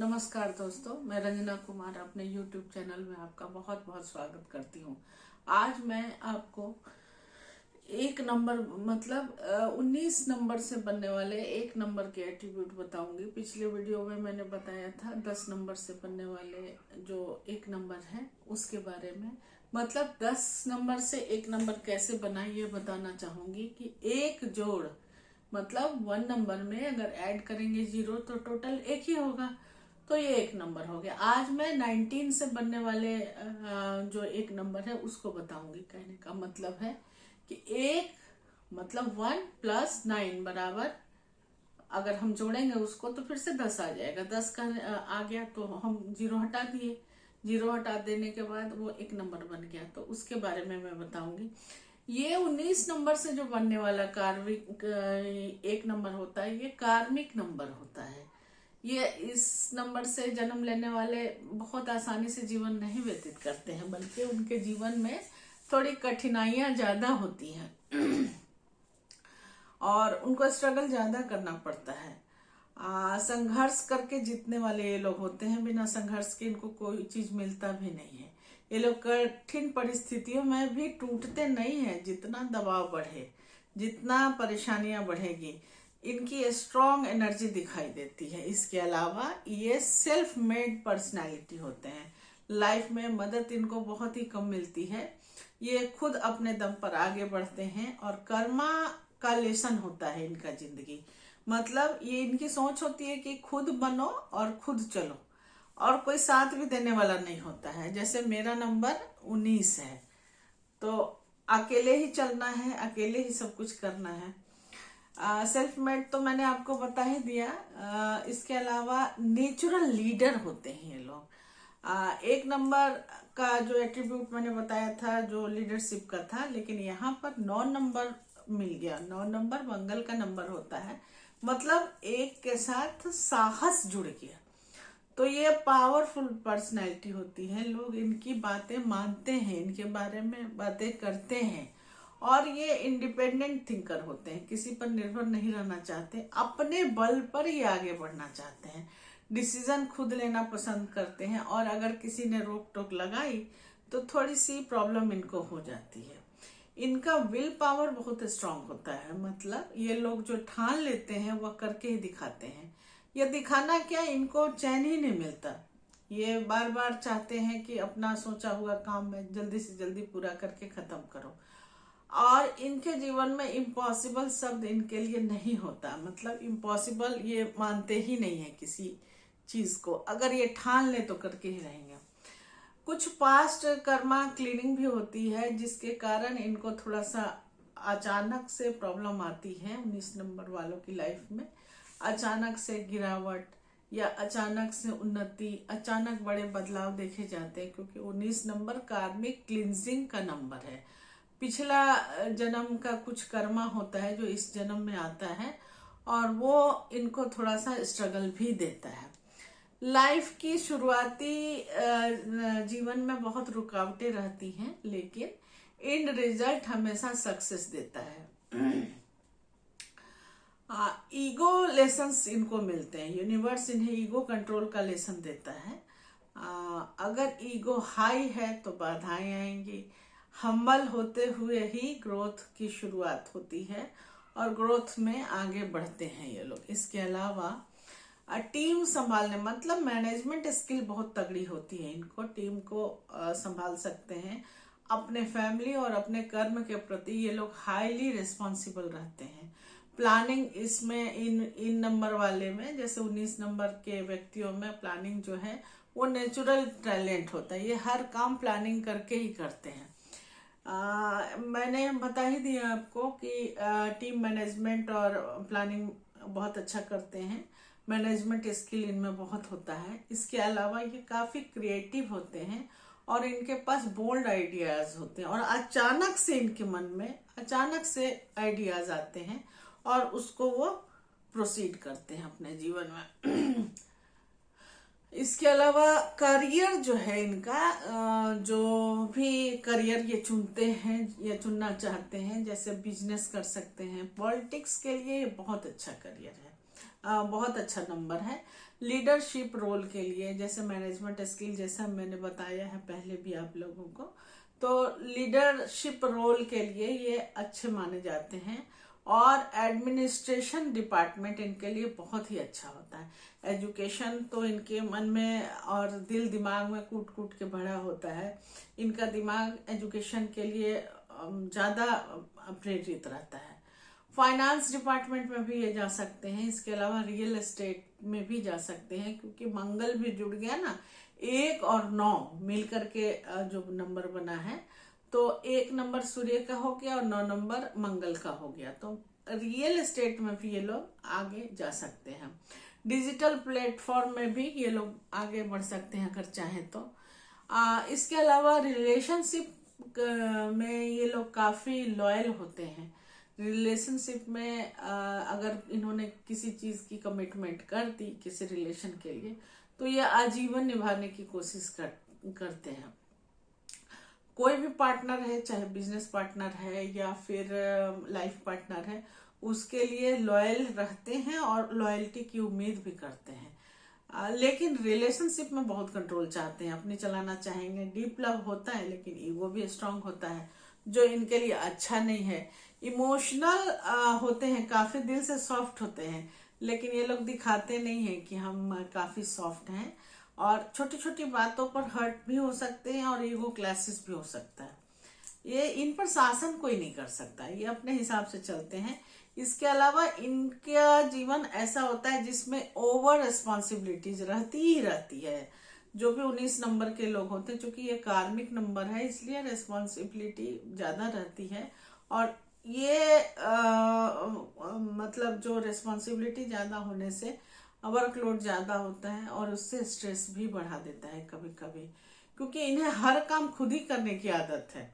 नमस्कार दोस्तों, मैं रंजना कुमार अपने YouTube चैनल में आपका बहुत बहुत स्वागत करती हूँ। आज मैं आपको एक नंबर 19 नंबर से बनने वाले एक नंबर के एट्रीब्यूट बताऊंगी। पिछले वीडियो में मैंने बताया था 10 नंबर से बनने वाले जो एक नंबर है उसके बारे में। 10 नंबर से एक नंबर कैसे बना ये बताना चाहूंगी कि एक जोड़ 1 नंबर में अगर ऐड करेंगे 0 तो टोटल एक ही होगा, तो ये एक नंबर हो गया। आज मैं 19 से बनने वाले जो एक नंबर है उसको बताऊंगी। कहने का मतलब है कि एक 1 + 9 बराबर, अगर हम जोड़ेंगे उसको तो फिर से 10 आ जाएगा। 10 का आ गया तो हम 0 हटा दिए। 0 हटा देने के बाद वो एक नंबर बन गया, तो उसके बारे में मैं बताऊंगी। ये 19 नंबर से जो बनने वाला कार्मिक एक नंबर होता है, ये कार्मिक नंबर होता है। ये इस नंबर से जन्म लेने वाले बहुत आसानी से जीवन नहीं व्यतीत करते हैं, बल्कि उनके जीवन में थोड़ी कठिनाइयां ज्यादा होती हैं और उनको स्ट्रगल ज्यादा करना पड़ता है। संघर्ष करके जीतने वाले ये लोग होते हैं। बिना संघर्ष के इनको कोई चीज मिलता भी नहीं है। ये लोग कठिन परिस्थितियों में भी टूटते नहीं है। जितना दबाव बढ़े, जितना परेशानियां बढ़ेगी, इनकी स्ट्रॉन्ग एनर्जी दिखाई देती है। इसके अलावा ये सेल्फ मेड पर्सनालिटी होते हैं। लाइफ में मदद इनको बहुत ही कम मिलती है। ये खुद अपने दम पर आगे बढ़ते हैं और कर्मा का लेसन होता है इनका जिंदगी। ये इनकी सोच होती है कि खुद बनो और खुद चलो, और कोई साथ भी देने वाला नहीं होता है। जैसे मेरा नंबर 19 है, तो अकेले ही चलना है, अकेले ही सब कुछ करना है। सेल्फ मेड तो मैंने आपको बता ही दिया। इसके अलावा नेचुरल लीडर होते हैं ये लोग। एक नंबर का जो एट्रीब्यूट मैंने बताया था जो लीडरशिप का था, लेकिन यहाँ पर 9 नंबर मिल गया। 9 नंबर मंगल का नंबर होता है, एक के साथ साहस जुड़ गया। तो ये पावरफुल पर्सनैलिटी होती है। लोग इनकी बातें मानते हैं, इनके बारे में बातें करते हैं, और ये इंडिपेंडेंट थिंकर होते हैं। किसी पर निर्भर नहीं रहना चाहते, अपने बल पर ही आगे बढ़ना चाहते हैं। डिसीजन खुद लेना पसंद करते हैं, और अगर किसी ने रोक टोक लगाई तो थोड़ी सी प्रॉब्लम इनको हो जाती है। इनका विल पावर बहुत स्ट्रांग होता है। ये लोग जो ठान लेते हैं वह करके ही दिखाते हैं। ये दिखाना क्या, इनको चैन ही नहीं मिलता। ये बार बार चाहते हैं कि अपना सोचा हुआ काम में जल्दी से जल्दी पूरा करके खत्म करो, और इनके जीवन में इम्पॉसिबल शब्द इनके लिए नहीं होता। इम्पॉसिबल ये मानते ही नहीं है किसी चीज को। अगर ये ठान ले तो करके ही रहेंगे। कुछ पास्ट कर्मा क्लीनिंग भी होती है, जिसके कारण इनको थोड़ा सा अचानक से प्रॉब्लम आती है। 19 नंबर वालों की लाइफ में अचानक से गिरावट या अचानक से उन्नति, अचानक बड़े बदलाव देखे जाते हैं, क्योंकि 19 नंबर कार्मिक क्लींजिंग का नंबर है। पिछला जन्म का कुछ कर्मा होता है जो इस जन्म में आता है, और वो इनको थोड़ा सा स्ट्रगल भी देता है। लाइफ की शुरुआती जीवन में बहुत रुकावटें रहती हैं, लेकिन एंड रिजल्ट हमेशा सक्सेस देता है। ईगो लेसन्स इनको मिलते हैं। यूनिवर्स इन्हें ईगो कंट्रोल का लेसन देता है। अगर ईगो हाई है तो बाधाएं आएंगी। हम्बल होते हुए ही ग्रोथ की शुरुआत होती है, और ग्रोथ में आगे बढ़ते हैं ये लोग। इसके अलावा टीम संभालने मैनेजमेंट स्किल बहुत तगड़ी होती है इनको। टीम को संभाल सकते हैं। अपने फैमिली और अपने कर्म के प्रति ये लोग हाईली रिस्पॉन्सिबल रहते हैं। प्लानिंग इसमें इन नंबर वाले में, जैसे 19 नंबर के व्यक्तियों में प्लानिंग जो है वो नेचुरल टैलेंट होता है। ये हर काम प्लानिंग करके ही करते हैं। मैंने बता ही दिया आपको कि टीम मैनेजमेंट और प्लानिंग बहुत अच्छा करते हैं। मैनेजमेंट स्किल इनमें बहुत होता है। इसके अलावा ये काफी क्रिएटिव होते हैं, और इनके पास बोल्ड आइडियाज होते हैं, और अचानक से इनके मन में अचानक से आइडियाज आते हैं, और उसको वो प्रोसीड करते हैं अपने जीवन में। इसके अलावा करियर जो है इनका, जो भी करियर ये चुनते हैं या चुनना चाहते हैं, जैसे बिजनेस कर सकते हैं, पॉलिटिक्स के लिए ये बहुत अच्छा करियर है। बहुत अच्छा नंबर है लीडरशिप रोल के लिए, जैसे मैनेजमेंट स्किल जैसा मैंने बताया है पहले भी आप लोगों को, तो लीडरशिप रोल के लिए ये अच्छे माने जाते हैं। और एडमिनिस्ट्रेशन डिपार्टमेंट इनके लिए बहुत ही अच्छा होता है। एजुकेशन तो इनके मन में और दिल दिमाग में कूट कूट के भरा होता है। इनका दिमाग एजुकेशन के लिए ज़्यादा प्रेरित रहता है। फाइनेंस डिपार्टमेंट में भी ये जा सकते हैं, इसके अलावा रियल एस्टेट में भी जा सकते हैं, क्योंकि मंगल भी जुड़ गया ना, 1 और 9 मिलकर के जो नंबर बना है, तो 1 नंबर सूर्य का हो गया और 9 नंबर मंगल का हो गया, तो रियल एस्टेट में भी ये लोग आगे जा सकते हैं। डिजिटल प्लेटफॉर्म में भी ये लोग आगे बढ़ सकते हैं अगर चाहें तो। इसके अलावा रिलेशनशिप में ये लोग काफी लॉयल होते हैं। रिलेशनशिप में अगर इन्होंने किसी चीज की कमिटमेंट कर दी किसी रिलेशन के लिए, तो ये आजीवन निभाने की कोशिश करते हैं। कोई भी पार्टनर है, चाहे बिजनेस पार्टनर है या फिर लाइफ पार्टनर है, उसके लिए लॉयल रहते हैं और लॉयल्टी की उम्मीद भी करते हैं। लेकिन रिलेशनशिप में बहुत कंट्रोल चाहते हैं, अपनी चलाना चाहेंगे। डीप लव होता है लेकिन ईगो भी स्ट्रांग होता है, जो इनके लिए अच्छा नहीं है। इमोशनल होते हैं, काफी दिल से सॉफ्ट होते हैं, लेकिन ये लोग दिखाते नहीं है कि हम काफी सॉफ्ट हैं। और छोटी छोटी बातों पर हर्ट भी हो सकते हैं और ईगो क्लैशेस भी हो सकता है। ये इन पर शासन कोई नहीं कर सकता, ये अपने हिसाब से चलते हैं। इसके अलावा इनका जीवन ऐसा होता है जिसमें ओवर रिस्पॉन्सिबिलिटीज रहती ही रहती है। जो भी 19 नंबर के लोग होते हैं, चूंकि ये कार्मिक नंबर है इसलिए रिस्पॉन्सिबिलिटी ज्यादा रहती है। और ये मतलब जो रिस्पॉन्सिबिलिटी ज्यादा होने से वर्कलोड ज्यादा होता है और उससे स्ट्रेस भी बढ़ा देता है कभी कभी, क्योंकि इन्हें हर काम खुद ही करने की आदत है।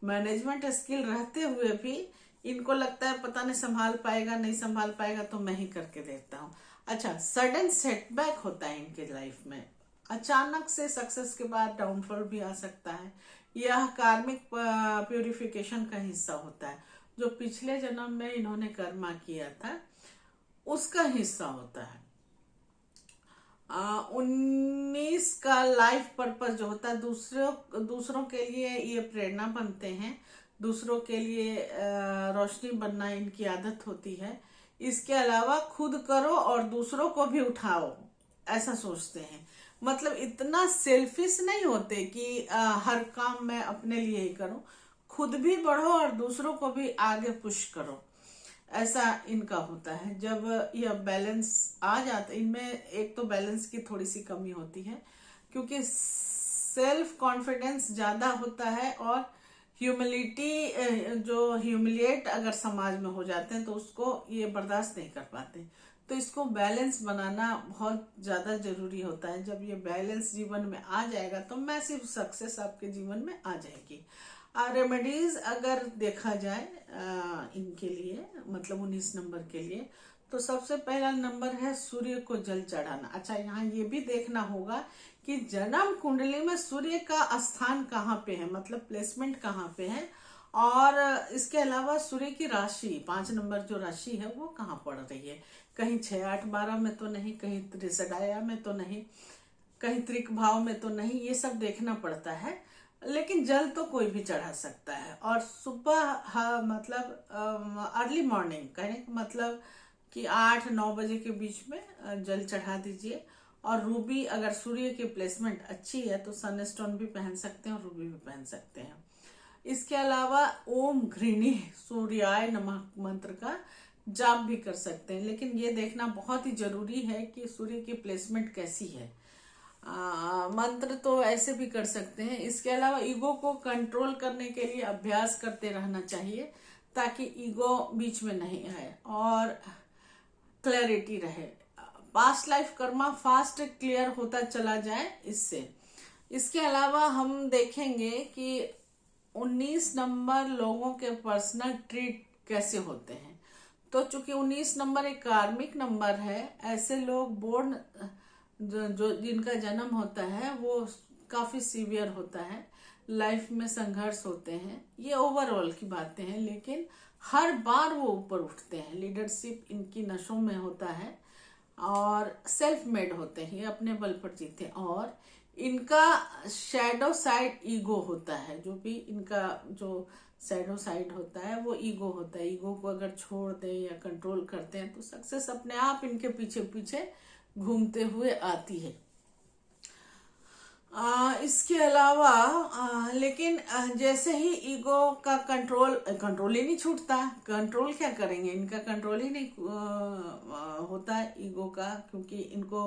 मैनेजमेंट स्किल रहते हुए भी इनको लगता है पता नहीं संभाल पाएगा नहीं संभाल पाएगा, तो मैं ही करके देता हूँ। अच्छा, सडन सेटबैक होता है इनके लाइफ में, अचानक से सक्सेस के बाद डाउनफॉल भी आ सकता है। यह कार्मिक प्यूरिफिकेशन का हिस्सा होता है, जो पिछले जन्म में इन्होंने कर्मा किया था उसका हिस्सा होता है। 19 का लाइफ पर्पस जो होता है, दूसरों के लिए ये प्रेरणा बनते हैं, दूसरों के लिए रोशनी बनना इनकी आदत होती है। इसके अलावा खुद करो और दूसरों को भी उठाओ, ऐसा सोचते हैं। मतलब इतना सेल्फिश नहीं होते कि हर काम मैं अपने लिए ही करूं, खुद भी बढ़ो और दूसरों को भी आगे पुश करो, ऐसा इनका होता है। जब यह बैलेंस आ जाता है इनमें, एक तो बैलेंस की थोड़ी सी कमी होती है, क्योंकि सेल्फ कॉन्फिडेंस ज्यादा होता है और ह्यूमिलिटी, जो ह्यूमिलिएट अगर समाज में हो जाते हैं तो उसको ये बर्दाश्त नहीं कर पाते। तो इसको बैलेंस बनाना बहुत ज्यादा जरूरी होता है। जब ये बैलेंस जीवन में आ जाएगा तो मैसिव सक्सेस आपके जीवन में आ जाएगी। रेमेडीज अगर देखा जाए इनके लिए, मतलब 19 नंबर के लिए, तो सबसे पहला नंबर है सूर्य को जल चढ़ाना। अच्छा, यहाँ ये भी देखना होगा कि जन्म कुंडली में सूर्य का स्थान कहाँ पे है, मतलब प्लेसमेंट कहाँ पे है। और इसके अलावा सूर्य की राशि 5 नंबर जो राशि है वो कहाँ पड़ रही है, कहीं 6, 8, 12 में तो नहीं, कहीं त्रिसडाया में तो नहीं, कहीं त्रिक भाव में तो नहीं, ये सब देखना पड़ता है। लेकिन जल तो कोई भी चढ़ा सकता है। और सुबह मतलब अर्ली मॉर्निंग, कहने का मतलब कि 8-9 बजे के बीच में जल चढ़ा दीजिए। और रूबी, अगर सूर्य की प्लेसमेंट अच्छी है तो सनस्टोन भी पहन सकते हैं और रूबी भी पहन सकते हैं। इसके अलावा ओम घृणी सूर्याय नमः मंत्र का जाप भी कर सकते हैं, लेकिन ये देखना बहुत ही जरूरी है कि सूर्य की प्लेसमेंट कैसी है। मंत्र तो ऐसे भी कर सकते हैं। इसके अलावा ईगो को कंट्रोल करने के लिए अभ्यास करते रहना चाहिए, ताकि ईगो बीच में नहीं आए और क्लैरिटी रहे। Past life Karma fast clear होता चला जाए इससे। इसके अलावा हम देखेंगे कि 19 नंबर लोगों के पर्सनल ट्रीट कैसे होते हैं। तो चूंकि 19 नंबर एक कार्मिक नंबर है, ऐसे लोग बोर्न जो जिनका जन्म होता है वो काफी सीवियर होता है, लाइफ में संघर्ष होते हैं। ये ओवरऑल की बातें हैं, लेकिन हर बार वो ऊपर उठते हैं। लीडरशिप इनकी नसों में होता है, और सेल्फ मेड होते हैं, ये अपने बल पर जीते हैं। और इनका शैडो साइड ईगो होता है, जो भी इनका जो शैडो साइड होता है वो ईगो होता है। ईगो को अगर छोड़ दें या कंट्रोल करते हैं तो सक्सेस अपने आप इनके पीछे पीछे घूमते हुए आती है। इसके अलावा लेकिन जैसे ही ईगो का कंट्रोल ही नहीं छूटता। कंट्रोल क्या करेंगे, इनका कंट्रोल ही नहीं होता है ईगो का, क्योंकि इनको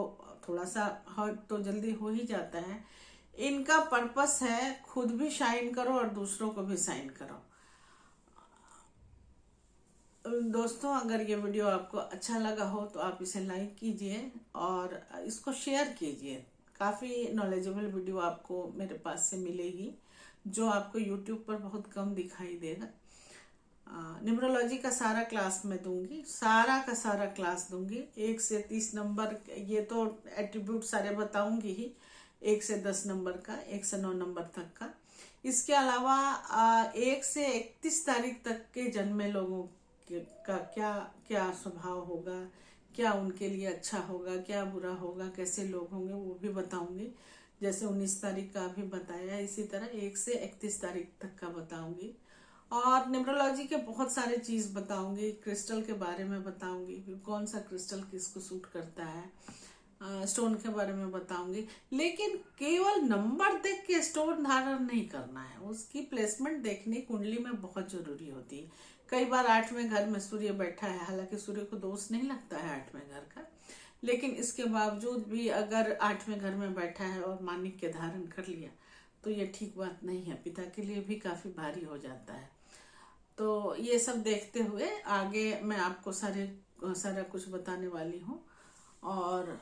थोड़ा सा हर्ट तो जल्दी हो ही जाता है। इनका पर्पस है खुद भी शाइन करो और दूसरों को भी शाइन करो। दोस्तों, अगर ये वीडियो आपको अच्छा लगा हो तो आप इसे लाइक कीजिए और इसको शेयर कीजिए। काफ़ी नॉलेजेबल वीडियो आपको मेरे पास से मिलेगी, जो आपको यूट्यूब पर बहुत कम दिखाई देगा। न्यूमरोलॉजी का सारा क्लास मैं दूंगी, सारा का सारा क्लास दूंगी। 1 से 30 नंबर, ये तो एट्रीब्यूट सारे बताऊंगी ही, 1 से 10 नंबर का, 1 से 9 नंबर तक का। इसके अलावा 1 से 31 तारीख तक के जन्मे लोगों का क्या क्या स्वभाव होगा, क्या उनके लिए अच्छा होगा, क्या बुरा होगा, कैसे लोग होंगे, वो भी बताऊंगी। जैसे 19 तारीख का भी बताया, इसी तरह 1 से 31 तारीख तक का बताऊंगी। और न्यूमरोलॉजी के बहुत सारे चीज बताऊंगी, क्रिस्टल के बारे में बताऊंगी, कौन सा क्रिस्टल किसको सूट करता है, स्टोन के बारे में बताऊंगी। लेकिन केवल नंबर देख के स्टोन धारण नहीं करना है, उसकी प्लेसमेंट देखनी कुंडली में बहुत जरूरी होती है। कई बार 8वें घर में सूर्य बैठा है, हालांकि सूर्य को दोष नहीं लगता है 8वें घर का, लेकिन इसके बावजूद भी अगर 8वें घर में बैठा है और माणिक्य धारण कर लिया तो ये ठीक बात नहीं है, पिता के लिए भी काफी भारी हो जाता है। तो ये सब देखते हुए आगे मैं आपको सारा कुछ बताने वाली हूँ। और